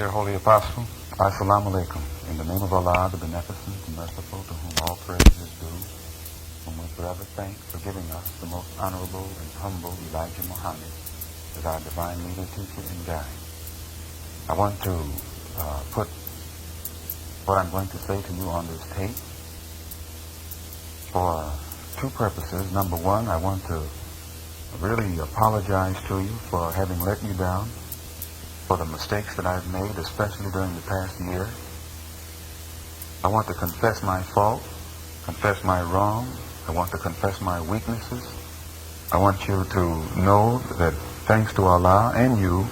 Dear Holy Apostle, Assalamu alaikum. In the name of Allah, the Beneficent, the Merciful, to whom all praise is due, whom we forever thank for giving us the most honorable and humble Elijah Muhammad as our divine leader, teacher, and guide. I want to put what I'm going to say to you on this tape for two purposes. Number one, I want to really apologize to you for having let you down, for the mistakes that I've made, especially during the past year. I want to confess my fault, confess my wrong. I want to confess my weaknesses. I want you to know that thanks to Allah and you,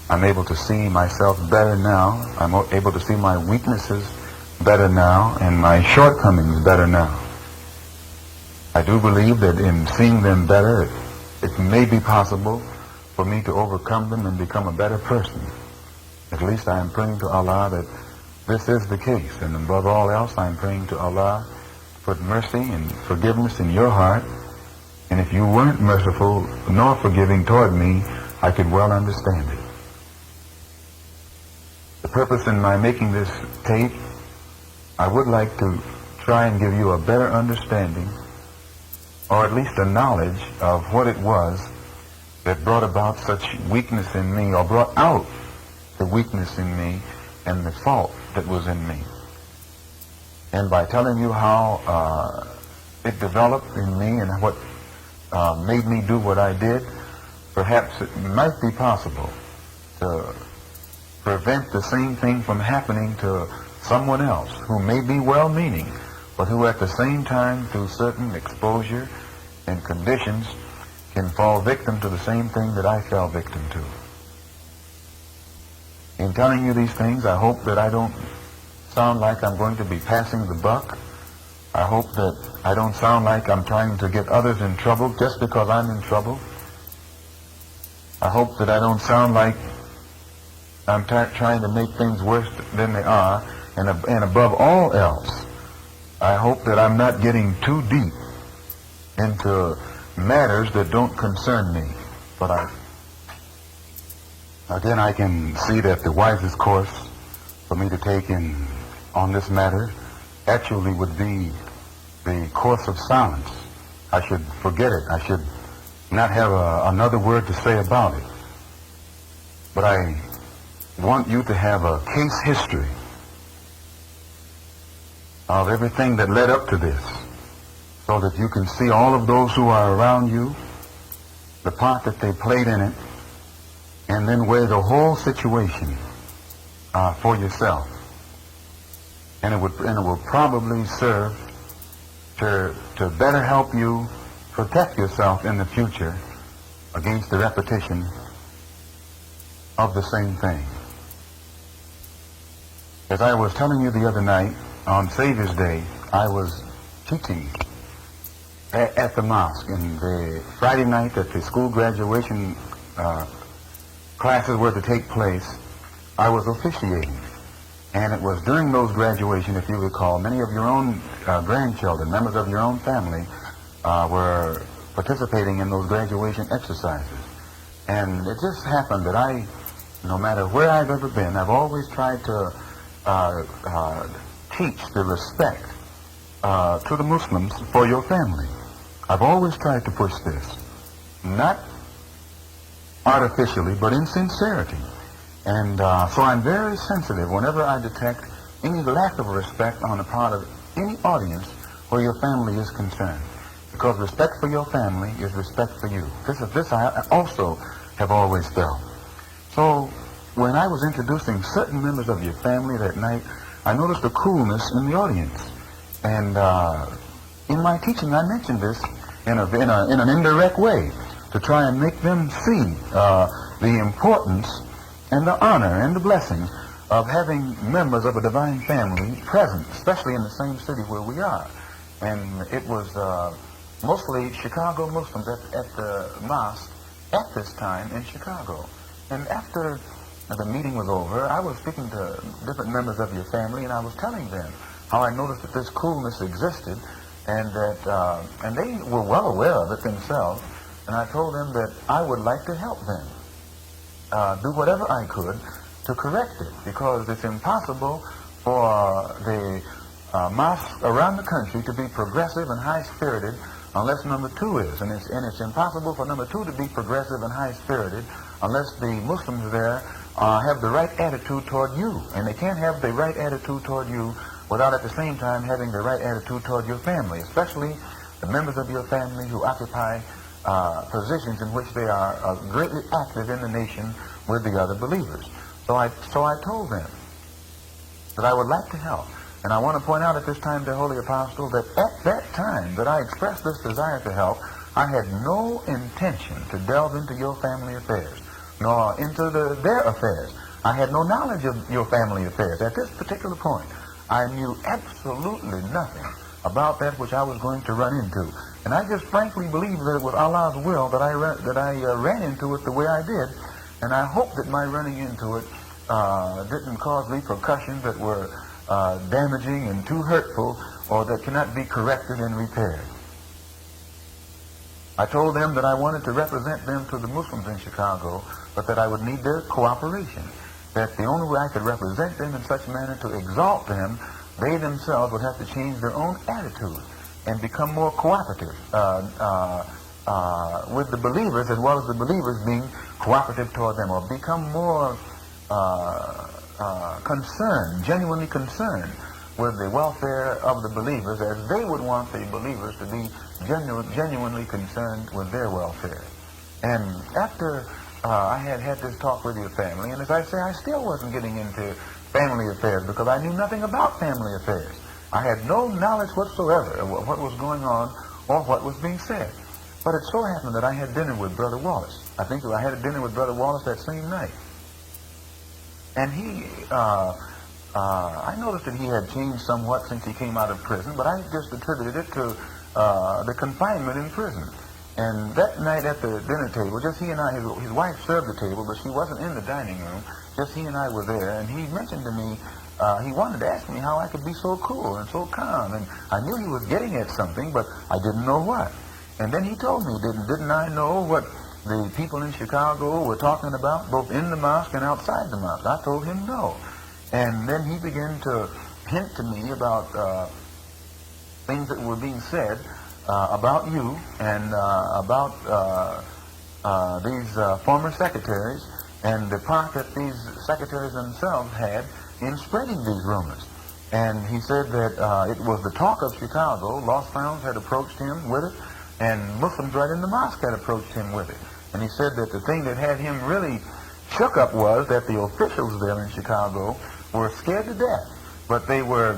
I'm able to see myself better now. I'm able to see my weaknesses better now and my shortcomings better now. I do believe that in seeing them better, it may be possible for me to overcome them and become a better person. At least I am praying to Allah that this is the case. And above all else, I'm praying to Allah to put mercy and forgiveness in your heart. And if you weren't merciful nor forgiving toward me, I could well understand it. The purpose in my making this tape, I would like to try and give you a better understanding, or at least a knowledge of what it was that brought about such weakness in me, or brought out the weakness in me and the fault that was in me. And by telling you how it developed in me and what made me do what I did, perhaps it might be possible to prevent the same thing from happening to someone else who may be well-meaning, but who at the same time, through certain exposure and conditions, can fall victim to the same thing that I fell victim to. In telling you these things, I hope that I don't sound like I'm going to be passing the buck. I hope that I don't sound like I'm trying to get others in trouble just because I'm in trouble. I hope that I don't sound like I'm trying to make things worse than they are. And above all else, I hope that I'm not getting too deep into matters that don't concern me. But I can see that the wisest course for me to take on this matter actually would be the course of silence. I should forget it. I should not have another word to say about it. But I want you to have a case history of everything that led up to this, so that you can see all of those who are around you, the part that they played in it, and then weigh the whole situation for yourself. And it will probably serve to better help you protect yourself in the future against the repetition of the same thing. As I was telling you the other night, on Savior's Day, I was teaching at the mosque, and the Friday night that the school graduation classes were to take place, I was officiating. And it was during those graduation, if you recall, many of your own grandchildren, members of your own family, were participating in those graduation exercises. And it just happened that no matter where I've ever been, I've always tried to teach the respect to the Muslims for your family. I've always tried to push this, not artificially, but in sincerity. And so I'm very sensitive whenever I detect any lack of respect on the part of any audience where your family is concerned. Because respect for your family is respect for you. This I also have always felt. So when I was introducing certain members of your family that night, I noticed a coolness in the audience. And in my teaching, I mentioned this in an indirect way to try and make them see the importance and the honor and the blessing of having members of a divine family present, especially in the same city where we are. And it was mostly Chicago Muslims at the mosque at this time in Chicago. And after the meeting was over, I was speaking to different members of your family, and I was telling them how I noticed that this coolness existed, and that and they were well aware of it themselves. And I told them that I would like to help them do whatever I could to correct it, because it's impossible for the mosques around the country to be progressive and high-spirited unless number two is. And it's impossible for number two to be progressive and high-spirited unless the Muslims there have the right attitude toward you. And they can't have the right attitude toward you without at the same time having the right attitude toward your family, especially the members of your family who occupy positions in which they are greatly active in the nation with the other believers. So I told them that I would like to help. And I want to point out at this time, the Holy Apostle, that at that time that I expressed this desire to help, I had no intention to delve into your family affairs, nor into their affairs. I had no knowledge of your family affairs. At this particular point, I knew absolutely nothing about that which I was going to run into. And I just frankly believe that it was Allah's will that I ran into it the way I did. And I hope that my running into it didn't cause repercussions that were damaging and too hurtful, or that cannot be corrected and repaired. I told them that I wanted to represent them to the Muslims in Chicago, but that I would need their cooperation. That the only way I could represent them in such a manner to exalt them, they themselves would have to change their own attitude and become more cooperative with the believers, as well as the believers being cooperative toward them, or become more concerned, genuinely concerned with the welfare of the believers, as they would want the believers to be genuinely concerned with their welfare. And after I had this talk with your family, and as I say, I still wasn't getting into family affairs because I knew nothing about family affairs. I had no knowledge whatsoever of what was going on or what was being said. But it so happened that I had dinner with Brother Wallace. I think I had a dinner with Brother Wallace that same night. And I noticed that he had changed somewhat since he came out of prison, but I just attributed it to the confinement in prison. And that night at the dinner table, just he and I, his wife served the table, but she wasn't in the dining room. Just he and I were there, and he mentioned to me, he wanted to ask me how I could be so cool and so calm. And I knew he was getting at something, but I didn't know what. And then he told me, didn't I know what the people in Chicago were talking about, both in the mosque and outside the mosque? I told him no. And then he began to hint to me about things that were being said about you and about these former secretaries, and the part that these secretaries themselves had in spreading these rumors. And he said that it was the talk of Chicago. Lost Founds had approached him with it, and Muslims right in the mosque had approached him with it. And he said that the thing that had him really shook up was that the officials there in Chicago were scared to death, but they were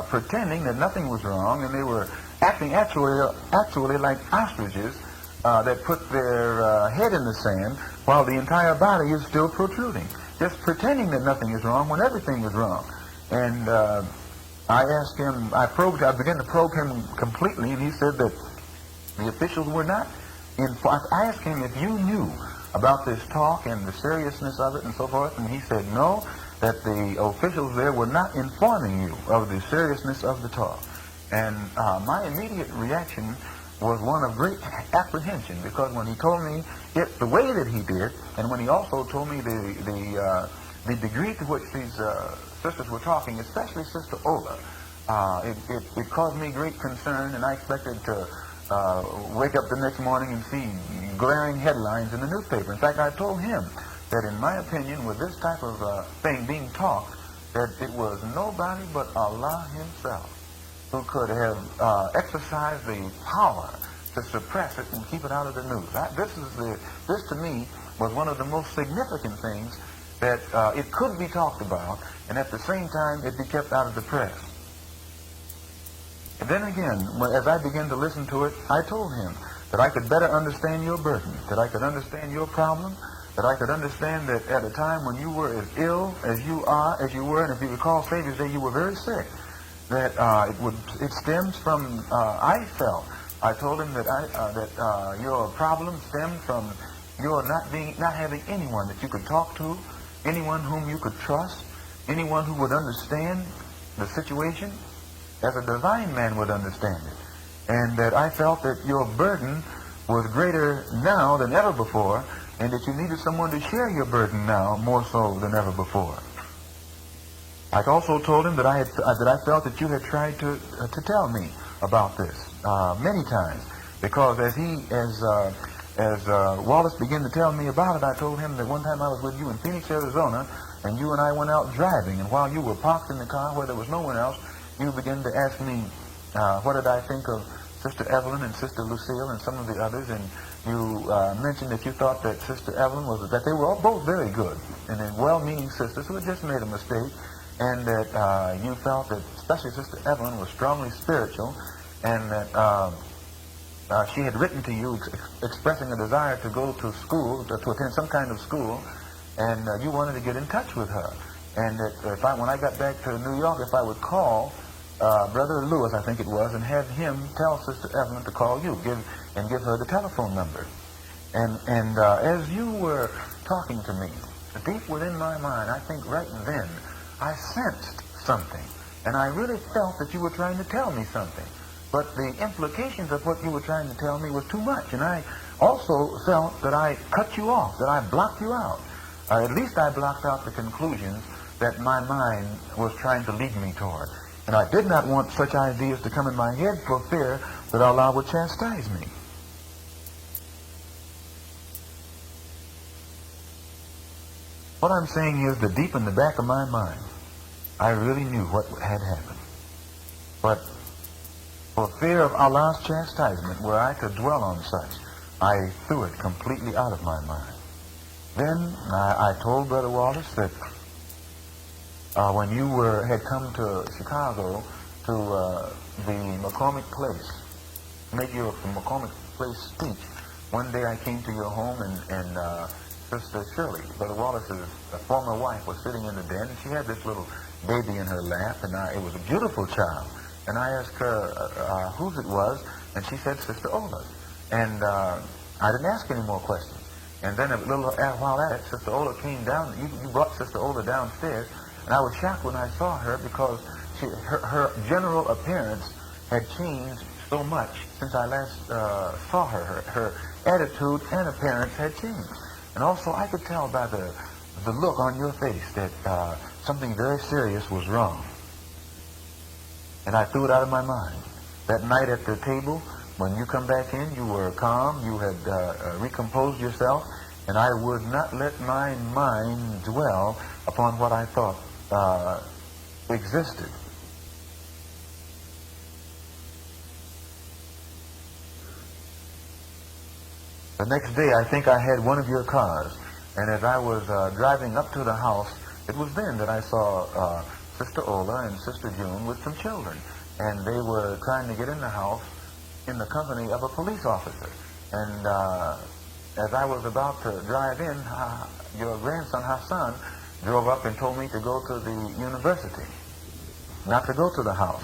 pretending that nothing was wrong, and they were acting actually like ostriches that put their head in the sand while the entire body is still protruding, just pretending that nothing is wrong when everything is wrong. And I asked him, I began to probe him completely, and he said that the officials were not informed. I asked him if you knew about this talk and the seriousness of it and so forth, and he said no, that the officials there were not informing you of the seriousness of the talk. And my immediate reaction was one of great apprehension, because when he told me it the way that he did, and when he also told me the degree to which these sisters were talking, especially Sister Ola, it caused me great concern, and I expected to wake up the next morning and see glaring headlines in the newspaper. In fact, I told him that in my opinion, with this type of thing being talked, that it was nobody but Allah Himself who could have exercised the power to suppress it and keep it out of the news. This to me was one of the most significant things, that it could be talked about, and at the same time it be kept out of the press. And then again, as I began to listen to it, I told him that I could better understand your burden, that I could understand your problem, that I could understand that at a time when you were as ill as you were, and if you recall Savior's Day, you were very sick, that it stems from, I told him that your problem stemmed from your not having anyone that you could talk to, anyone whom you could trust, anyone who would understand the situation as a divine man would understand it. And that I felt that your burden was greater now than ever before, and that you needed someone to share your burden now more so than ever before. I also told him that I felt that you had tried to tell me about this many times, because as Wallace began to tell me about it, I told him that one time I was with you in Phoenix, Arizona, and you and I went out driving, and while you were parked in the car where there was no one else, you began to ask me what did I think of Sister Evelyn and Sister Lucille and some of the others, and you mentioned that you thought that Sister Evelyn that they were all both very good and well-meaning sisters who had just made a mistake, and that you felt that especially Sister Evelyn was strongly spiritual, and that she had written to you expressing a desire to go to school, to attend some kind of school, and you wanted to get in touch with her. And that when I got back to New York, if I would call Brother Lewis, I think it was, and have him tell Sister Evelyn to call you, give her the telephone number. And as you were talking to me, deep within my mind, I think right then, I sensed something, and I really felt that you were trying to tell me something. But the implications of what you were trying to tell me was too much, and I also felt that I cut you off, that I blocked you out. At least I blocked out the conclusions that my mind was trying to lead me toward. And I did not want such ideas to come in my head for fear that Allah would chastise me. What I'm saying is that deep in the back of my mind, I really knew what had happened. But for fear of Allah's chastisement, where I could dwell on such, I threw it completely out of my mind. Then I told Brother Wallace that when you had come to Chicago to the McCormick Place, make your McCormick Place speech, one day I came to your home and Sister Shirley, Brother Wallace's former wife, was sitting in the den, and she had this little baby in her lap, and it was a beautiful child. And I asked her whose it was, and she said Sister Ola's. And I didn't ask any more questions. And then a little while at it, Sister Ola came down. You brought Sister Ola downstairs, and I was shocked when I saw her because her general appearance had changed so much since I last saw her. Her attitude and appearance had changed. And also I could tell by the look on your face that something very serious was wrong. And I threw it out of my mind. That night at the table, when you come back in, you were calm, you had recomposed yourself, and I would not let my mind dwell upon what I thought existed. The next day, I think I had one of your cars, and as I was driving up to the house, it was then that I saw Sister Ola and Sister June with some children, and they were trying to get in the house in the company of a police officer. And as I was about to drive in, your grandson Hassan drove up and told me to go to the university, not to go to the house.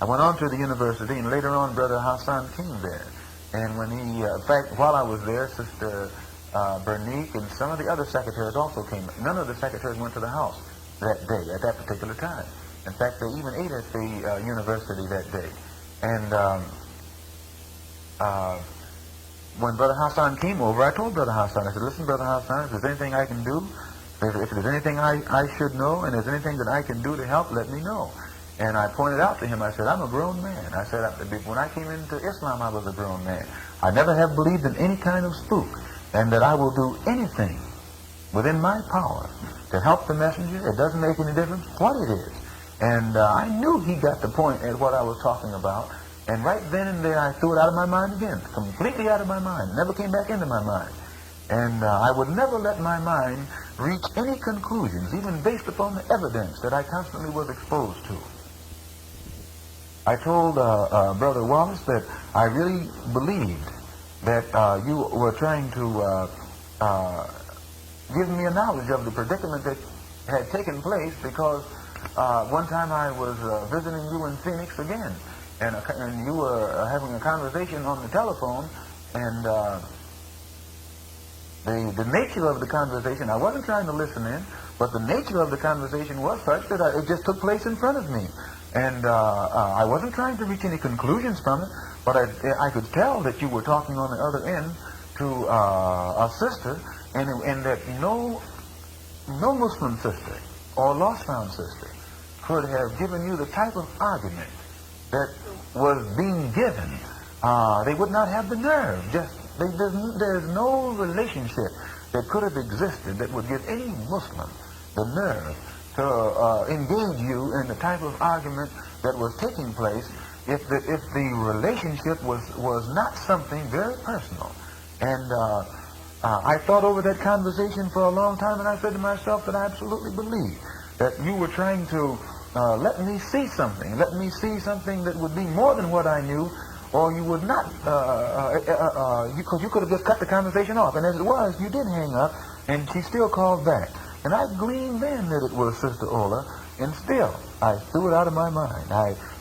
I went on to the university, and later on Brother Hassan came there. And when he, in fact, while I was there, Sister Bernice and some of the other secretaries also came. None of the secretaries went to the house that day, at that particular time. In fact, they even ate at the university that day. And when Brother Hassan came over, I told Brother Hassan, I said, listen, Brother Hassan, if there's anything I can do, if there's anything I should know, and there's anything that I can do to help, let me know. And I pointed out to him, I said, I'm a grown man. I said, when I came into Islam, I was a grown man. I never have believed in any kind of spook, and that I will do anything within my power to help the messenger. It doesn't make any difference what it is. And I knew he got the point at what I was talking about. And right then and there, I threw it out of my mind again, completely out of my mind. Never came back into my mind. And I would never let my mind reach any conclusions, even based upon the evidence that I constantly was exposed to. I told Brother Wallace that I really believed that you were trying to give me a knowledge of the predicament that had taken place, because one time I was visiting you in Phoenix again, and you were having a conversation on the telephone, and the nature of the conversation, I wasn't trying to listen in, but the nature of the conversation was such that it just took place in front of me. And I wasn't trying to reach any conclusions from it, but I could tell that you were talking on the other end to a sister, and that no Muslim sister or lost found sister could have given you the type of argument that was being given. They would not have the nerve. There's no relationship that could have existed that would give any Muslim the nerve to engage you in the type of argument that was taking place if the relationship was not something very personal. And I thought over that conversation for a long time, and I said to myself that I absolutely believe that you were trying to let me see something that would be more than what I knew, or you would not, because you could have just cut the conversation off. And as it was, you did hang up, and she still called back. And I gleaned then that it was Sister Ola, and still, I threw it out of my mind.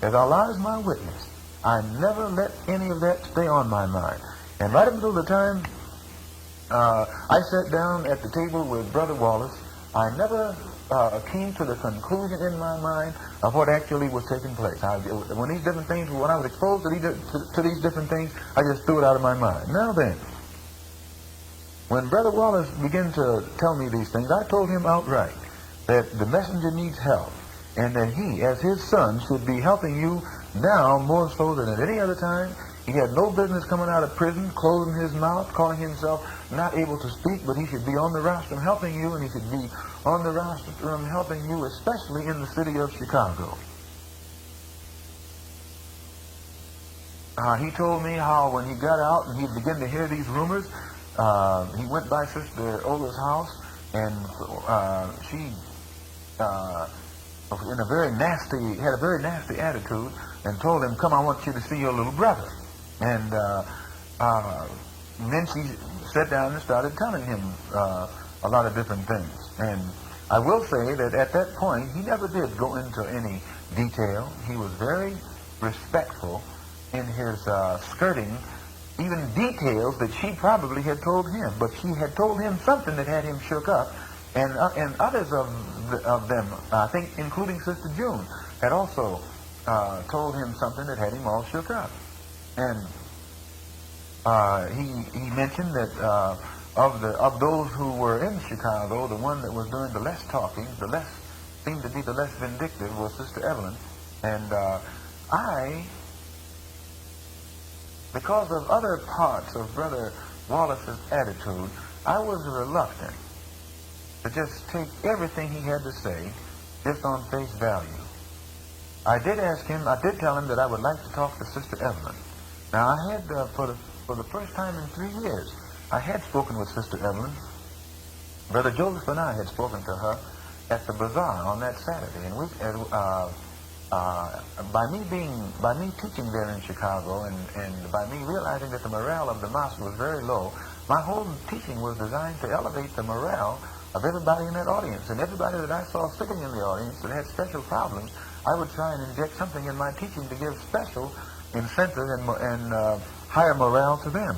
As Allah is my witness, I never let any of that stay on my mind. And right up until the time I sat down at the table with Brother Wallace, I never came to the conclusion in my mind of what actually was taking place. When these different things, when I was exposed to these different things, I just threw it out of my mind. Now then, when Brother Wallace began to tell me these things, I told him outright that the messenger needs help, and that he, as his son, should be helping you now more so than at any other time. He had no business coming out of prison, closing his mouth, calling himself not able to speak, but he should be on the rostrum helping you, and he should be on the rostrum helping you, especially in the city of Chicago. He told me how when he got out and he began to hear these rumors, he went by Sister Ola's house, and she had a very nasty attitude, and told him, "Come, I want you to see your little brother." And then she sat down and started telling him a lot of different things. And I will say that at that point, he never did go into any detail. He was very respectful in his skirting, even details that she probably had told him. But she had told him something that had him shook up. And others of them, I think including Sister June, had also told him something that had him all shook up. And he mentioned that of those who were in Chicago, the one that was doing the less talking, seemed to be the less vindictive, was Sister Evelyn. And because of other parts of Brother Wallace's attitude, I was reluctant to just take everything he had to say just on face value. I did tell him that I would like to talk to Sister Evelyn. Now, I had, for the first time in 3 years, I had spoken with Sister Evelyn. Brother Joseph and I had spoken to her at the bazaar on that Saturday. And by me teaching there in Chicago, and by me realizing that the morale of the mosque was very low, my whole teaching was designed to elevate the morale of everybody in that audience. And everybody that I saw sitting in the audience that had special problems, I would try and inject something in my teaching to give special incentive and higher morale to them.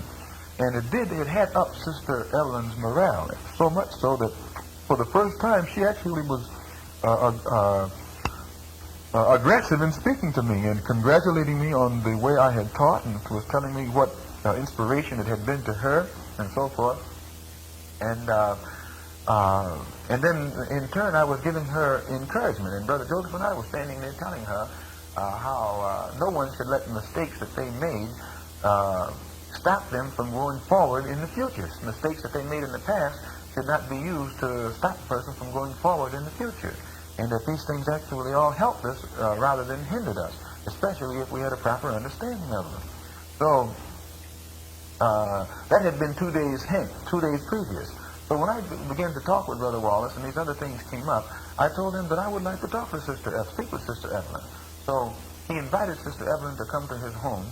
And it had up Sister Evelyn's morale, so much so that for the first time she actually was aggressive in speaking to me and congratulating me on the way I had taught, and was telling me what inspiration it had been to her and so forth. And then in turn I was giving her encouragement, and Brother Joseph and I were standing there telling her how no one should let the mistakes that they made stop them from going forward in the future. Mistakes that they made in the past should not be used to stop a person from going forward in the future. And that these things actually all helped us rather than hindered us, especially if we had a proper understanding of them. So that had been 2 days previous. So when I began to talk with Brother Wallace and these other things came up, I told him that I would like to talk to speak with Sister Evelyn. So he invited Sister Evelyn to come to his home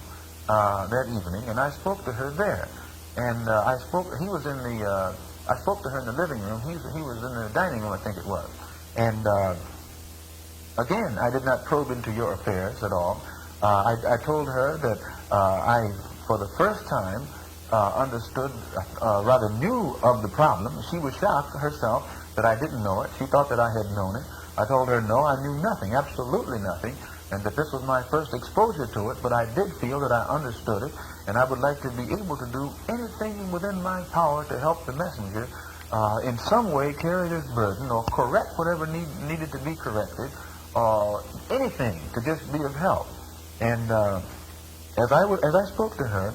that evening, and I spoke to her there. And I spoke to her in the living room. He was in the dining room, I think it was. And again, I did not probe into your affairs at all. I told her that I, for the first time, understood, rather knew of the problem. She was shocked herself that I didn't know it. She thought that I had known it. I told her, no, I knew nothing, absolutely nothing. and that this was my first exposure to it, but I did feel that I understood it, and I would like to be able to do anything within my power to help the messenger in some way carry this burden or correct whatever needed to be corrected, or anything to just be of help. And as I spoke to her,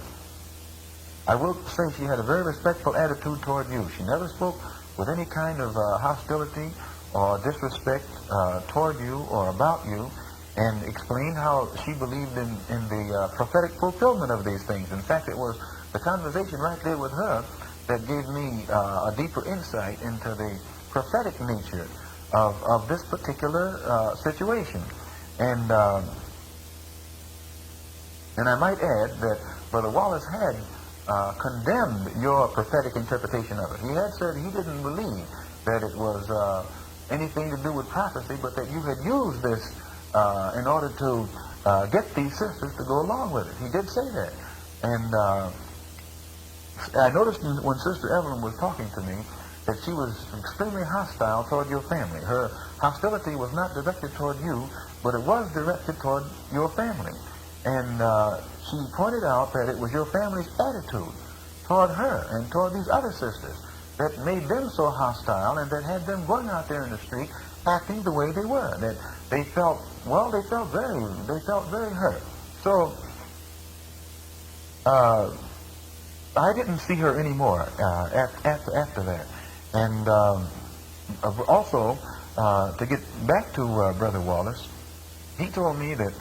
I will say she had a very respectful attitude toward you. She never spoke with any kind of hostility or disrespect toward you or about you, and explained how she believed in the prophetic fulfillment of these things. In fact, it was the conversation right there with her that gave me a deeper insight into the prophetic nature of this particular situation. And I might add that Brother Wallace had condemned your prophetic interpretation of it. He had said he didn't believe that it was anything to do with prophecy, but that you had used this in order to get these sisters to go along with it. He did say that. And I noticed when Sister Evelyn was talking to me that she was extremely hostile toward your family. Her hostility was not directed toward you, but it was directed toward your family. And she pointed out that it was your family's attitude toward her and toward these other sisters that made them so hostile, and that had them going out there in the street acting the way they were. That they felt very hurt. So I didn't see her anymore after that. And also, to get back to Brother Wallace, he told me that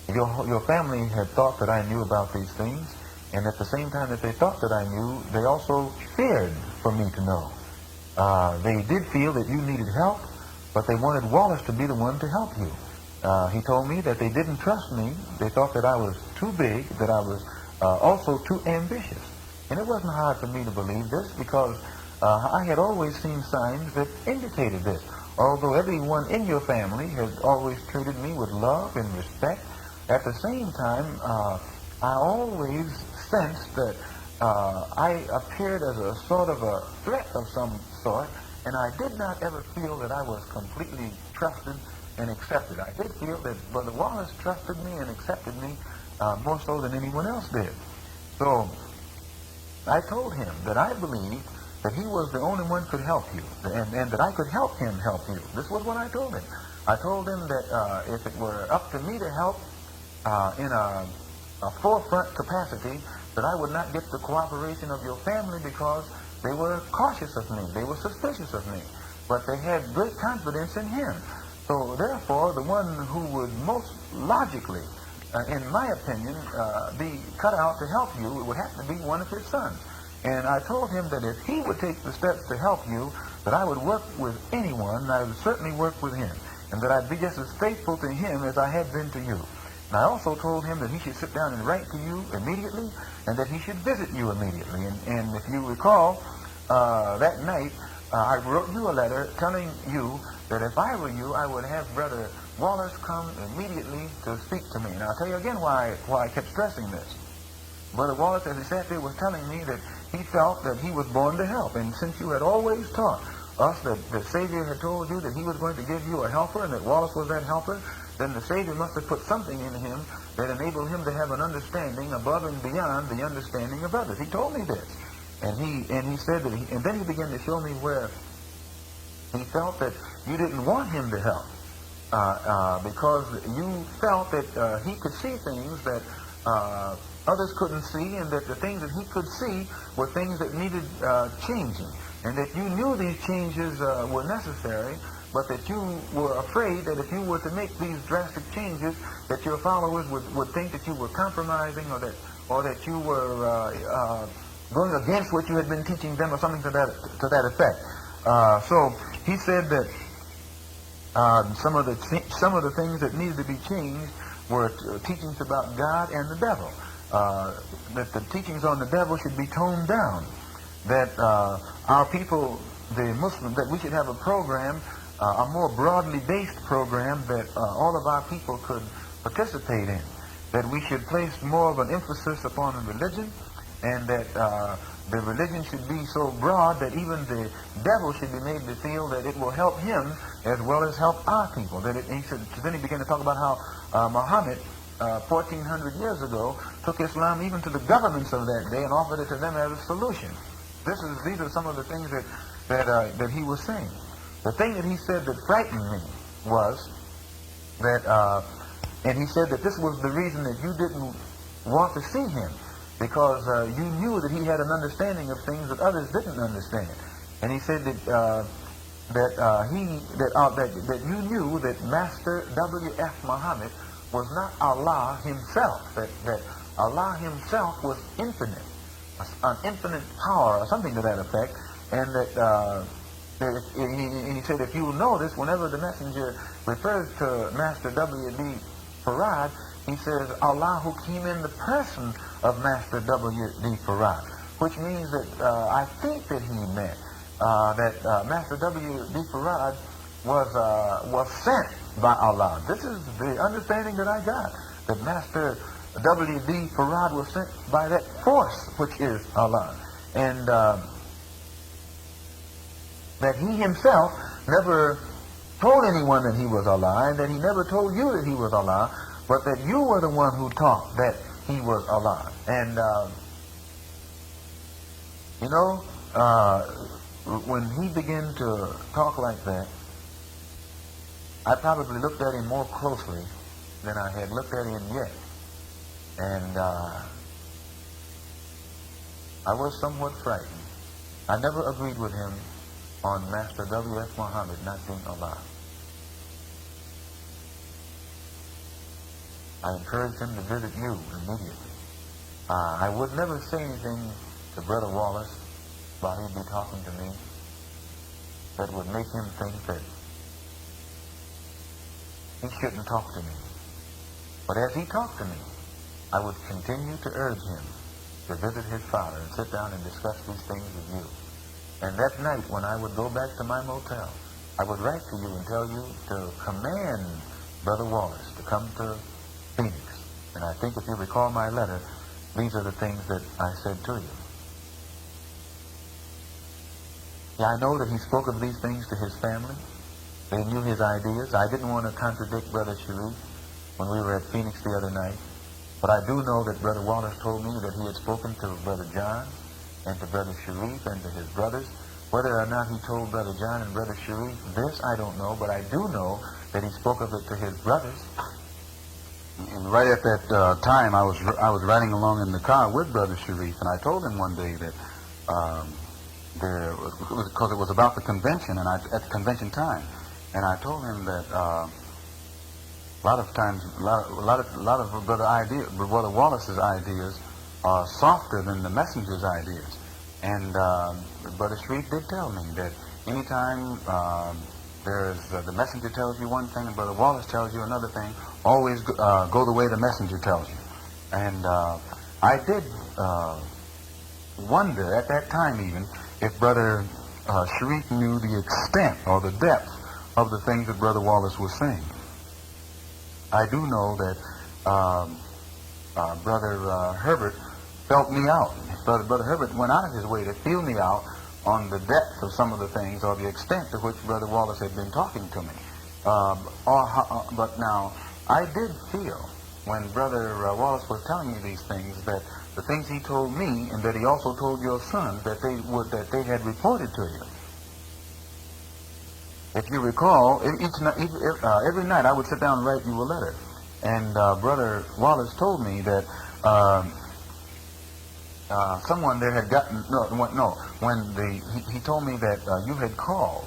your family had thought that I knew about these things, and at the same time that they thought that I knew, they also feared for me to know. They did feel that you needed help, but they wanted Wallace to be the one to help you. He told me that they didn't trust me. They thought that I was too big, that I was also too ambitious. And it wasn't hard for me to believe this, because I had always seen signs that indicated this. Although everyone in your family has always treated me with love and respect, at the same time, I always sensed that I appeared as a sort of a threat of some sort, and I did not ever feel that I was completely trusted and accepted. I did feel that Brother Wallace trusted me and accepted me more so than anyone else did. So I told him that I believed that he was the only one who could help you, and that I could help him help you. This was what I told him. I told him that if it were up to me to help in a forefront capacity, that I would not get the cooperation of your family because they were cautious of me. They were suspicious of me. But they had great confidence in him. So therefore, the one who would most logically, in my opinion, be cut out to help you, it would have to be one of his sons. And I told him that if he would take the steps to help you, that I would work with anyone, and I would certainly work with him. And that I'd be just as faithful to him as I had been to you. And I also told him that he should sit down and write to you immediately, and that he should visit you immediately. And if you recall, that night, I wrote you a letter telling you that if I were you, I would have Brother Wallace come immediately to speak to me. And I'll tell you again why I kept stressing this. Brother Wallace, as he sat there, was telling me that he felt that he was born to help. And since you had always taught us that the Savior had told you that he was going to give you a helper, and that Wallace was that helper, then the Savior must have put something in him that enabled him to have an understanding above and beyond the understanding of others. He told me this. And he said that and then he began to show me where he felt that you didn't want him to help. Because you felt that he could see things that others couldn't see, and that the things that he could see were things that needed changing, and that you knew these changes were necessary, but that you were afraid that if you were to make these drastic changes, that your followers would think that you were compromising, or that you were going against what you had been teaching them, or something to that effect. So he said that some of the things that needed to be changed were teachings about God and the devil. That the teachings on the devil should be toned down. That our people, the Muslims, that we should have a program, a more broadly based program that all of our people could participate in. That we should place more of an emphasis upon religion, and that the religion should be so broad that even the devil should be made to feel that it will help him as well as help our people. Then he began to talk about how Muhammad, 1,400 years ago, took Islam even to the governments of that day and offered it to them as a solution. These are some of the things that he was saying. The thing that he said that frightened me was that, and he said that this was the reason that you didn't want to see him, because you knew that he had an understanding of things that others didn't understand. And he said that that you knew that Master W.F. Muhammad was not Allah himself, that Allah himself was infinite, an infinite power or something to that effect, and that he said, if you notice, whenever the messenger refers to Master W.D. Farad, he says, Allah who came in the person of Master W.D. Farad, which means that I think that he meant that Master W.D. Farad was sent by Allah. This is the understanding that I got, that Master W.D. Farad was sent by that force, which is Allah. And that he himself never told anyone that he was Allah, and that he never told you that he was Allah, but that you were the one who taught that he was Allah. And, when he began to talk like that, I probably looked at him more closely than I had looked at him yet. And I was somewhat frightened. I never agreed with him on Master W.F. Muhammad not being Allah. I encouraged him to visit you immediately. I would never say anything to Brother Wallace while he'd be talking to me that would make him think that he shouldn't talk to me. But as he talked to me, I would continue to urge him to visit his father and sit down and discuss these things with you. And that night, when I would go back to my motel, I would write to you and tell you to command Brother Wallace to come to Phoenix. And I think if you recall my letter, these are the things that I said to you. Yeah, I know that he spoke of these things to his family. They knew his ideas. I didn't want to contradict Brother Sharif when we were at Phoenix the other night. But I do know that Brother Wallace told me that he had spoken to Brother John and to Brother Sharif and to his brothers. Whether or not he told Brother John and Brother Sharif this, I don't know, but I do know that he spoke of it to his brothers. And right at that time, I was riding along in the car with Brother Sharif, and I told him one day that because it was about the convention, and at the convention time, and I told him that a lot of times, a lot of Brother Wallace's ideas are softer than the messenger's ideas. And Brother Sharif did tell me that anytime the messenger tells you one thing and Brother Wallace tells you another thing, always go the way the messenger tells you. And I did wonder at that time even if Brother Sharif knew the extent or the depth of the things that Brother Wallace was saying. I do know that Brother Herbert felt me out. Brother Herbert went out of his way to feel me out on the depth of some of the things or the extent to which Brother Wallace had been talking to me. But now, I did feel when Brother Wallace was telling me these things that the things he told me and that he also told your son that they had reported to you. If you recall, every night I would sit down and write you a letter. And Brother Wallace told me that someone there had gotten, he told me that you had called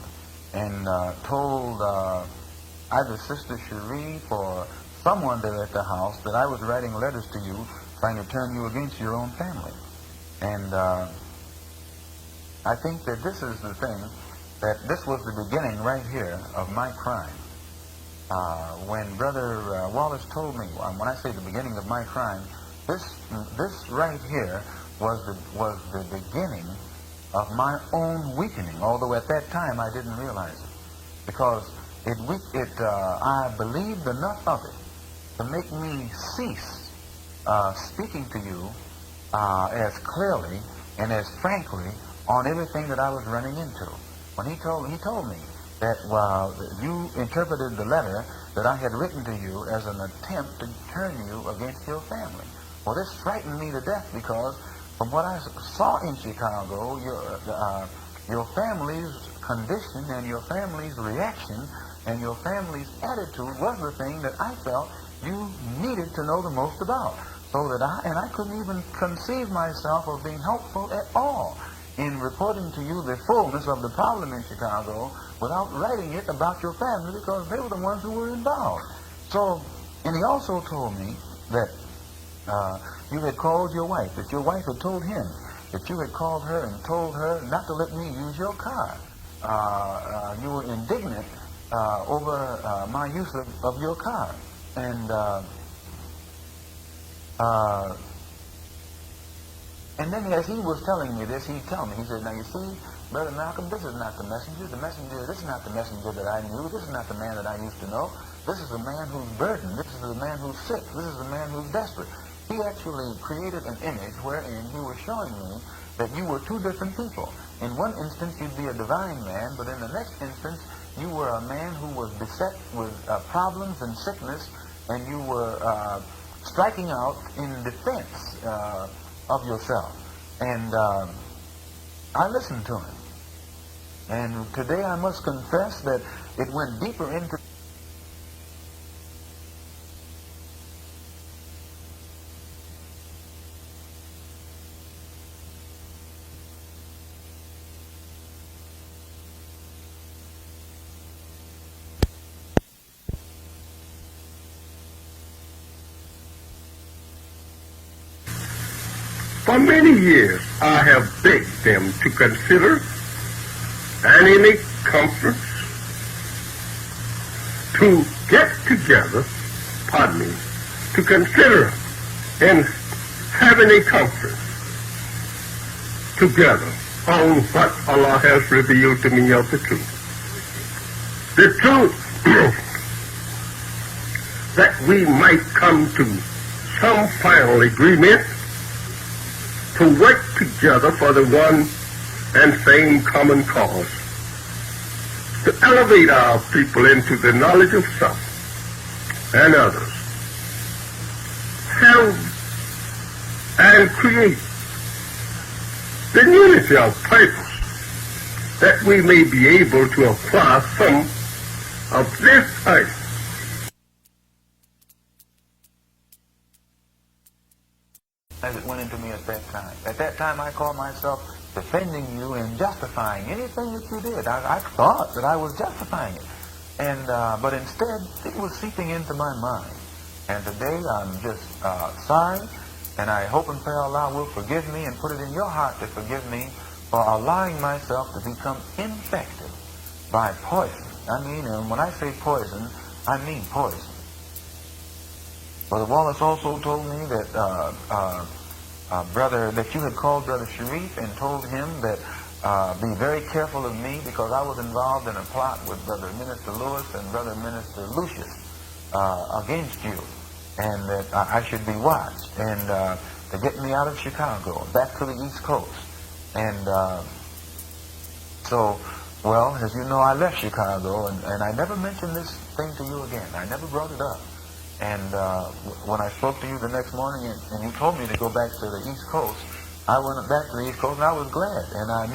and told either Sister Sharif or someone there at the house that I was writing letters to you trying to turn you against your own family. And I think that this is the thing, that this was the beginning right here of my crime. When Brother Wallace told me, when I say the beginning of my crime, this right here was the beginning of my own weakening, although at that time I didn't realize it. Because I believed enough of it to make me cease speaking to you as clearly and as frankly on everything that I was running into. When he told me that you interpreted the letter that I had written to you as an attempt to turn you against your family. Well, this frightened me to death, because from what I saw in Chicago, your family's condition and your family's reaction and your family's attitude was the thing that I felt you needed to know the most about. So that I couldn't even conceive myself of being helpful at all in reporting to you the fullness of the problem in Chicago without writing it about your family, because they were the ones who were involved. So, and he also told me that you had called your wife, that your wife had told him that you had called her and told her not to let me use your car. You were indignant over my use of your car. And then as he was telling me this, he'd tell me, he said, now you see, Brother Malcolm, this is not the messenger. This is not the messenger that I knew. This is not the man that I used to know. This is the man who's burdened. This is the man who's sick. This is the man who's desperate. He actually created an image wherein he was showing me that you were two different people. In one instance, you'd be a divine man, but in the next instance, you were a man who was beset with problems and sickness, and you were striking out in defense of yourself. And I listened to him. And today I must confess that it went deeper into For many years, I have begged them to consider and in a conference to get together, to consider and having a conference together on what Allah has revealed to me of the truth. The truth that we might come to some final agreement to work together for the one and same common cause, to elevate our people into the knowledge of self and others, help and create the unity of purpose, that we may be able to acquire some of this earth. As it went into me at that time. At that time, I called myself defending you and justifying anything that you did. I thought that I was justifying it, and but instead, it was seeping into my mind. And today, I'm just sorry, and I hope and pray Allah will forgive me and put it in your heart to forgive me for allowing myself to become infected by poison. I mean, and when I say poison, I mean poison. Brother Wallace also told me that that you had called Brother Sharif and told him that be very careful of me, because I was involved in a plot with Brother Minister Lewis and Brother Minister Lucius against you, and that I should be watched, and to get me out of Chicago, back to the East Coast. And so, well, as you know, I left Chicago, and I never mentioned this thing to you again. I never brought it up. And when I spoke to you the next morning and you told me to go back to the East Coast, I went back to the East Coast and I was glad. And I had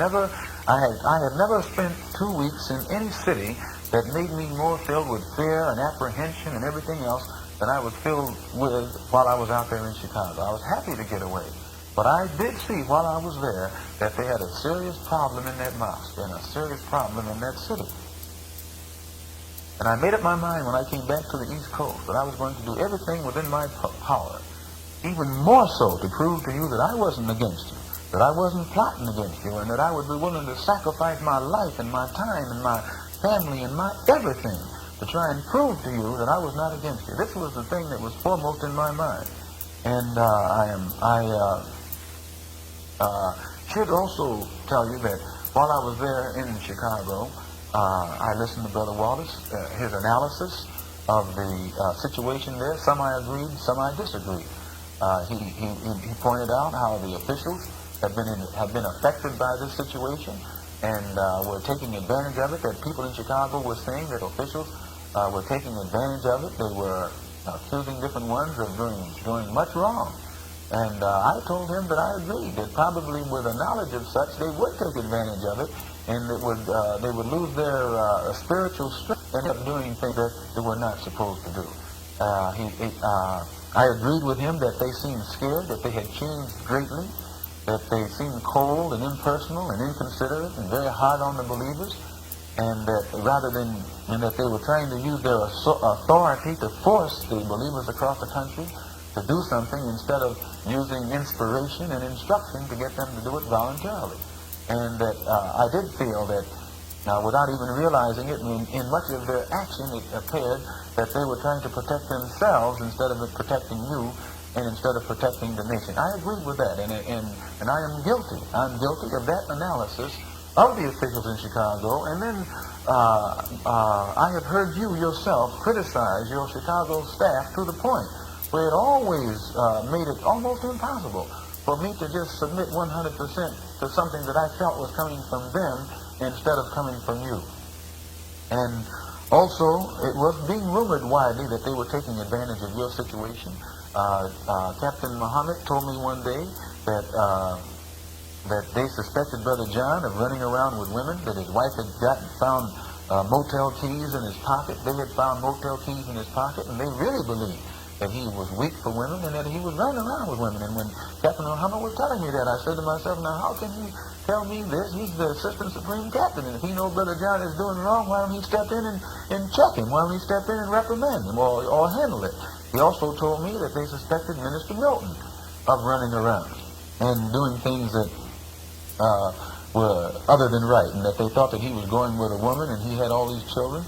never spent 2 weeks in any city that made me more filled with fear and apprehension and everything else than I was filled with while I was out there in Chicago. I was happy to get away. But I did see while I was there that they had a serious problem in that mosque and a serious problem in that city. And I made up my mind when I came back to the East Coast that I was going to do everything within my power, even more so to prove to you that I wasn't against you, that I wasn't plotting against you, and that I would be willing to sacrifice my life and my time and my family and my everything to try and prove to you that I was not against you. This was the thing that was foremost in my mind. And I should also tell you that while I was there in Chicago, I listened to Brother Wallace, his analysis of the situation there. Some I agreed, some I disagreed. He pointed out how the officials have been affected by this situation and were taking advantage of it. That people in Chicago were saying that officials were taking advantage of it. They were accusing different ones of doing much wrong. And I told him that I agreed that probably with a knowledge of such, they would take advantage of it, and they would lose their spiritual strength and end up doing things that they were not supposed to do. I agreed with him that they seemed scared, that they had changed greatly, that they seemed cold and impersonal and inconsiderate and very hard on the believers, and that and that they were trying to use their authority to force the believers across the country to do something instead of using inspiration and instruction to get them to do it voluntarily. And that I did feel that, without even realizing it, in much of their action, it appeared that they were trying to protect themselves instead of protecting you and instead of protecting the nation. I agreed with that, and I am guilty. I'm guilty of that analysis of the officials in Chicago. And then I have heard you yourself criticize your Chicago staff to the point where it always made it almost impossible for me to just submit 100% to something that I felt was coming from them instead of coming from you. And also, it was being rumored widely that they were taking advantage of your situation. Captain Muhammad told me one day that they suspected Brother John of running around with women, that his wife had found motel keys in his pocket. They had found motel keys in his pocket, and they really believed that he was weak for women and that he was running around with women. And when Captain Muhammad was telling me that, I said to myself, now how can he tell me this? He's the Assistant Supreme Captain, and if he knows Brother John is doing wrong, why don't he step in and check him? Why don't he step in and reprimand him or handle it? He also told me that they suspected Minister Milton of running around and doing things that were other than right, and that they thought that he was going with a woman and he had all these children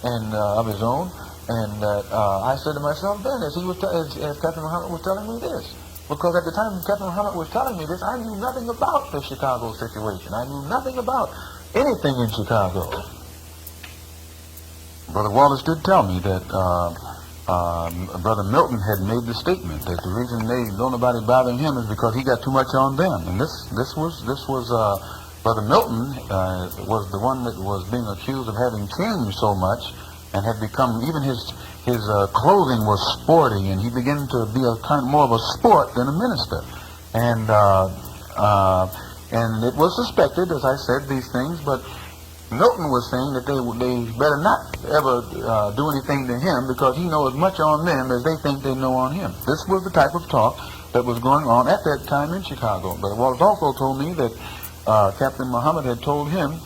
and of his own. And I said to myself then, as Captain Muhammad was telling me this, because at the time Captain Muhammad was telling me this, I knew nothing about the Chicago situation. I knew nothing about anything in Chicago. Brother Wallace did tell me that Brother Milton had made the statement that the reason don't nobody bothering him is because he got too much on them. And this was Brother Milton was the one that was being accused of having changed so much and had become, even his clothing was sporty, and he began to be more of a sport than a minister. And it was suspected, as I said, these things, but Milton was saying that they better not ever do anything to him because he knows as much on them as they think they know on him. This was the type of talk that was going on at that time in Chicago. But Wallace also told me that Captain Muhammad had told him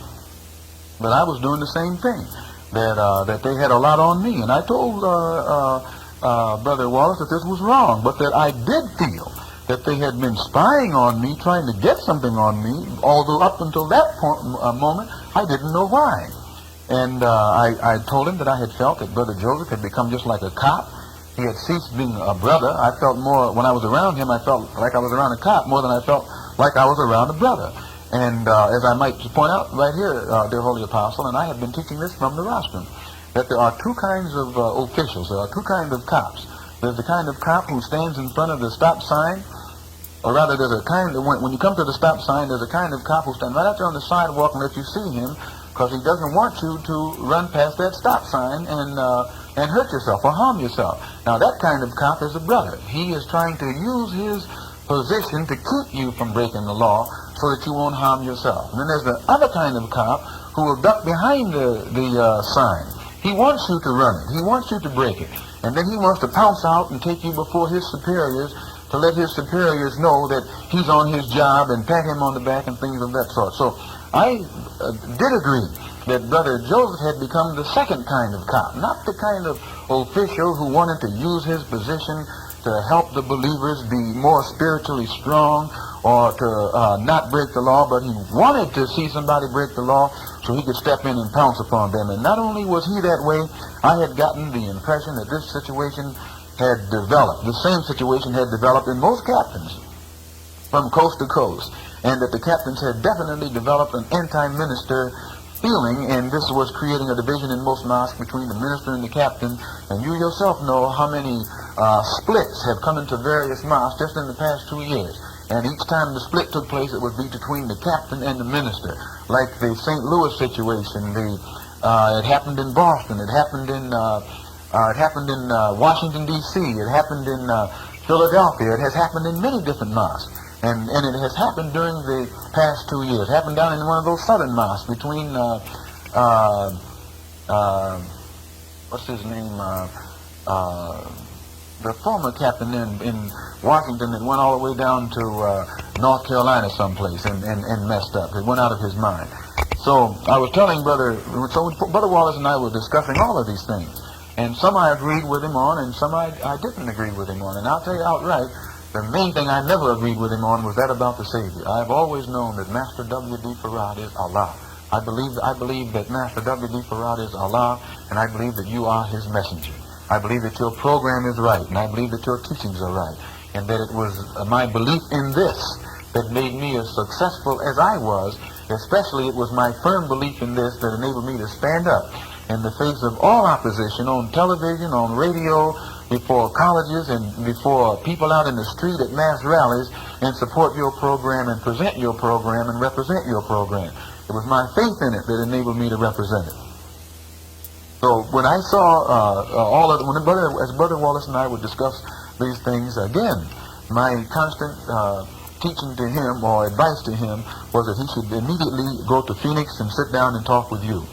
that I was doing the same thing, that they had a lot on me. And I told Brother Wallace that this was wrong, but that I did feel that they had been spying on me, trying to get something on me, although up until that moment, I didn't know why. And I told him that I had felt that Brother Joseph had become just like a cop. He had ceased being a brother. I felt more, when I was around him, I felt like I was around a cop more than I felt like I was around a brother. And as I might point out right here, dear Holy Apostle, and I have been teaching this from the rostrum, that there are two kinds of officials. There are two kinds of cops. There's the kind of cop who stands in front of the stop sign, or rather there's a kind of, when you come to the stop sign, there's a kind of cop who stands right out there on the sidewalk and let you see him because he doesn't want you to run past that stop sign and hurt yourself or harm yourself. Now that kind of cop is a brother. He is trying to use his position to keep you from breaking the law so that you won't harm yourself. And then there's the other kind of cop who will duck behind the sign. He wants you to run it. He wants you to break it. And then he wants to pounce out and take you before his superiors to let his superiors know that he's on his job and pat him on the back and things of that sort. So I did agree that Brother Joseph had become the second kind of cop, not the kind of official who wanted to use his position to help the believers be more spiritually strong or to not break the law, but he wanted to see somebody break the law so he could step in and pounce upon them. And not only was he that way, I had gotten the impression that this situation had developed. The same situation had developed in most captains from coast to coast, and that the captains had definitely developed an anti-minister feeling, and this was creating a division in most mosques between the minister and the captain. And you yourself know how many splits have come into various mosques just in the past 2 years. And each time the split took place, it would be between the captain and the minister. Like the St. Louis situation, it happened in Boston, it happened in Washington, D.C., it happened in Philadelphia, it has happened in many different mosques. And it has happened during the past 2 years. It happened down in one of those southern mosques between, what's his name, the former captain in Washington that went all the way down to North Carolina someplace and messed up. It went out of his mind. So I was telling Brother Wallace and I were discussing all of these things. And some I agreed with him on, and some I didn't agree with him on. And I'll tell you outright, the main thing I never agreed with him on was that about the Savior. I've always known that Master W.D. Farad is Allah. I believe that Master W.D. Farad is Allah, and I believe that you are his messenger. I believe that your program is right, and I believe that your teachings are right, and that it was my belief in this that made me as successful as I was. Especially it was my firm belief in this that enabled me to stand up in the face of all opposition on television, on radio, before colleges, and before people out in the street at mass rallies, and support your program and present your program and represent your program. It was my faith in it that enabled me to represent it. So when I saw as Brother Wallace and I would discuss these things again, my constant teaching to him or advice to him was that he should immediately go to Phoenix and sit down and talk with you.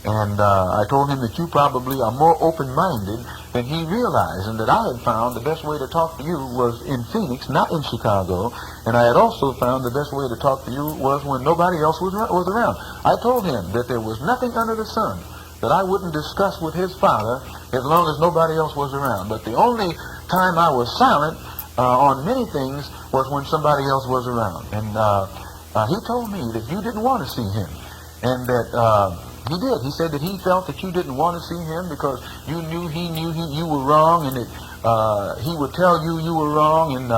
And I told him that you probably are more open-minded than he realized, and that I had found the best way to talk to you was in Phoenix, not in Chicago. And I had also found the best way to talk to you was when nobody else was around. I told him that there was nothing under the sun that I wouldn't discuss with his father as long as nobody else was around. But the only time I was silent on many things was when somebody else was around. And he told me that you didn't want to see him, and that he did. He said that he felt that you didn't want to see him because you knew you were wrong, and that he would tell you were wrong, and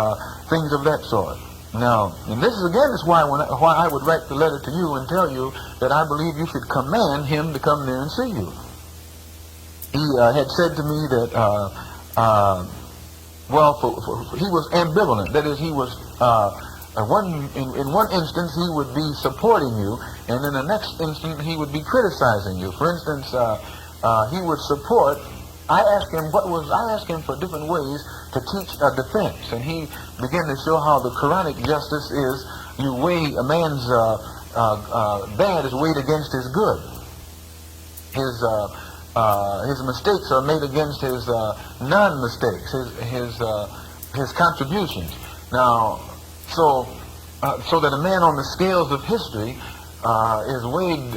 things of that sort. Now, and this is why I would write the letter to you and tell you that I believe you should command him to come there and see you. He had said to me that, he was ambivalent. That is, he was, in one instance he would be supporting you, and in the next instant he would be criticizing you. For instance, he would support. I asked him for different ways to teach a defense, and he began to show how the Quranic justice is you weigh a man's bad is weighed against his good. His mistakes are made against his non-mistakes, his contributions. Now, so that a man on the scales of history is weighed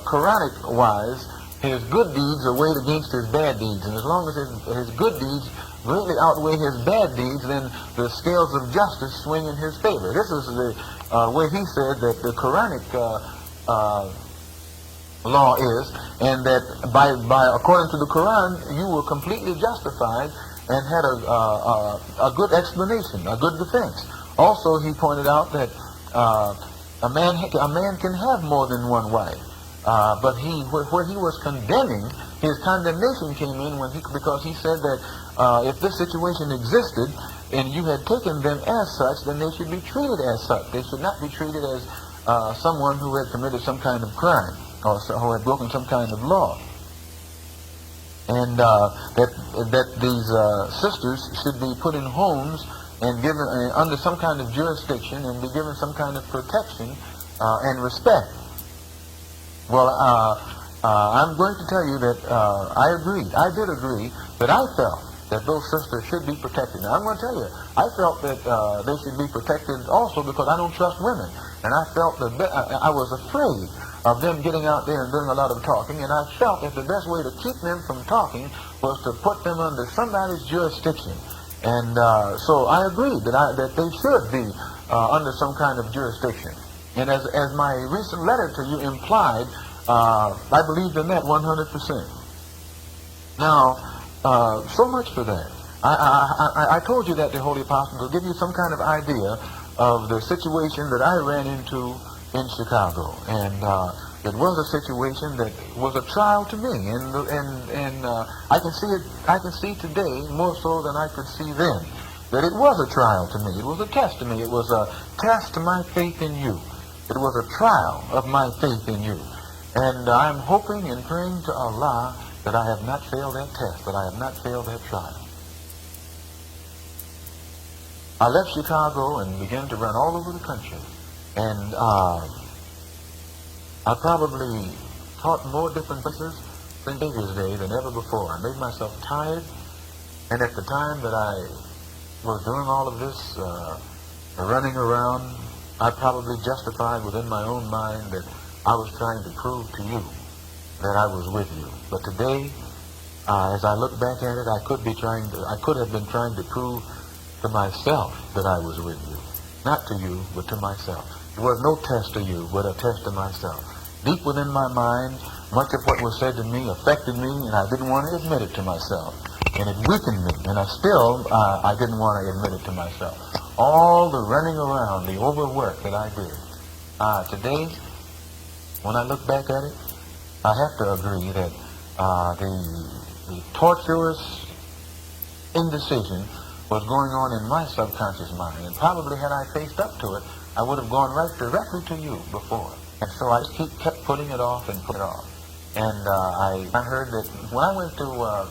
Quranic-wise. His good deeds are weighed against his bad deeds, and as long as his good deeds greatly outweigh his bad deeds, then the scales of justice swing in his favor. This is the way he said that the Quranic law is, and that by according to the Quran, you were completely justified and had a good explanation, a good defense. Also, he pointed out that a man can have more than one wife. But where he was condemning, his condemnation came in because he said that if this situation existed and you had taken them as such, then they should be treated as such. They should not be treated as someone who had committed some kind of crime or who had broken some kind of law. And that these sisters should be put in homes and given under some kind of jurisdiction and be given some kind of protection and respect. Well, I'm going to tell you that I did agree that I felt that those sisters should be protected. Now, I'm going to tell you, I felt that they should be protected also because I don't trust women. And I felt that I was afraid of them getting out there and doing a lot of talking, and I felt that the best way to keep them from talking was to put them under somebody's jurisdiction. And so I agreed that they should be under some kind of jurisdiction. And as my recent letter to you implied, I believed in that 100%. Now, so much for that. I told you that, the Holy Apostle, to give you some kind of idea of the situation that I ran into in Chicago. And it was a situation that was a trial to me. And I can see today more so than I could see then. that it was a trial to me. It was a test to me. It was a test to my faith in you. It was a trial of my faith in you. And I'm hoping and praying to Allah that I have not failed that test, that I have not failed that trial. I left Chicago and began to run all over the country. And I probably taught more different places St. Xavier's Day than ever before. I made myself tired. And at the time that I was doing all of this running around, I probably justified within my own mind that I was trying to prove to you that I was with you. But today, as I look back at it, I could have been trying to prove to myself that I was with you. Not to you, but to myself. It was no test to you, but a test to myself. Deep within my mind, much of what was said to me affected me, and I didn't want to admit it to myself. And it weakened me, and I didn't want to admit it to myself. All the running around, the overwork that I did. Today, when I look back at it, I have to agree that the torturous indecision was going on in my subconscious mind. And probably had I faced up to it, I would have gone right directly to you before. And so I just kept putting it off and putting it off. And I heard that when I went to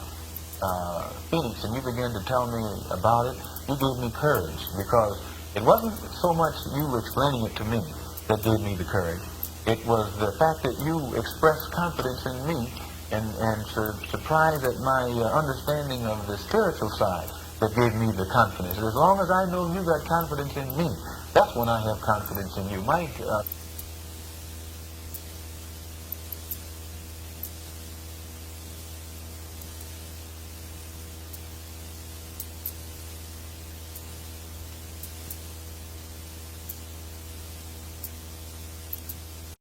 Phoenix and you began to tell me about it, you gave me courage, because it wasn't so much you explaining it to me that gave me the courage. It was the fact that you expressed confidence in me and surprised at my understanding of the spiritual side that gave me the confidence. As long as I know you got confidence in me, that's when I have confidence in you. Mike,